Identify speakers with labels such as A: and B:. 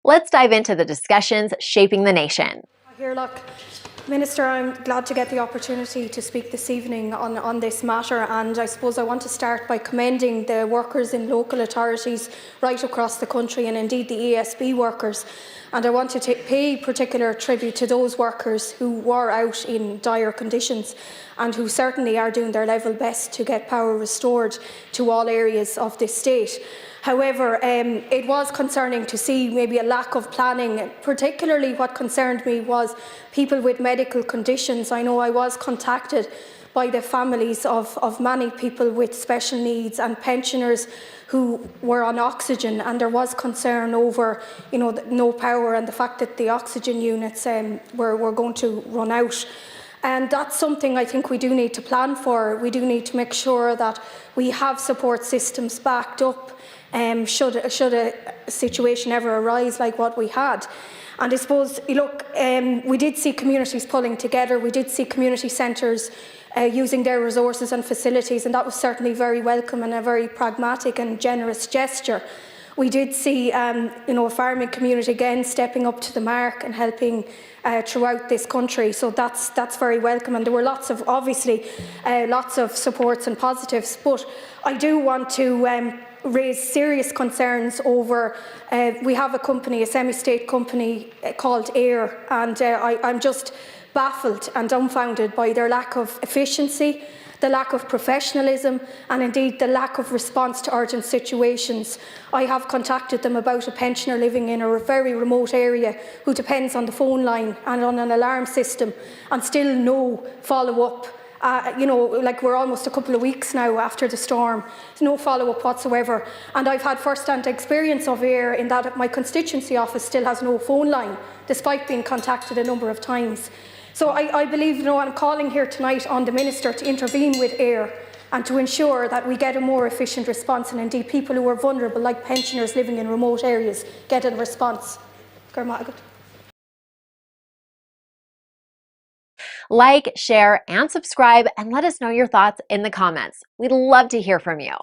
A: Let's dive into the discussions shaping the nation.
B: Here, look, Minister, I'm glad to get the opportunity to speak this evening on this matter, and I suppose I want to start by commending the workers in local authorities right across the country, and indeed the ESB workers. And I want to pay particular tribute to those workers who were out in dire conditions and who certainly are doing their level best to get power restored to all areas of this state. However, it was concerning to see maybe a lack of planning. Particularly what concerned me was people with medical conditions. I know I was contacted by the families of many people with special needs and pensioners who were on oxygen, and there was concern over, no power and the fact that the oxygen units were going to run out. And that's something I think we do need to plan for. We do need to make sure that we have support systems backed up should a situation ever arise like what we had. And I suppose, look, we did see communities pulling together. We did see community centres using their resources and facilities, and that was certainly very welcome and a very pragmatic and generous gesture. We did see, a farming community again stepping up to the mark and helping throughout this country. So that's very welcome, and there were lots of supports and positives. But I do want to raise serious concerns over. We have a company, a semi-state company called Éowyn, and I'm just baffled and dumbfounded by their lack of efficiency, the lack of professionalism, and indeed the lack of response to urgent situations. I have contacted them about a pensioner living in a very remote area who depends on the phone line and on an alarm system, and still no follow-up. Like we're almost a couple of weeks now after the storm. There's no follow-up whatsoever. And I've had first-hand experience of Éowyn in that my constituency office still has no phone line, despite being contacted a number of times. So I believe, I'm calling here tonight on the Minister to intervene with Éowyn and to ensure that we get a more efficient response, and indeed people who are vulnerable, like pensioners living in remote areas, get a response.
A: Like, share, and subscribe, and let us know your thoughts in the comments. We'd love to hear from you.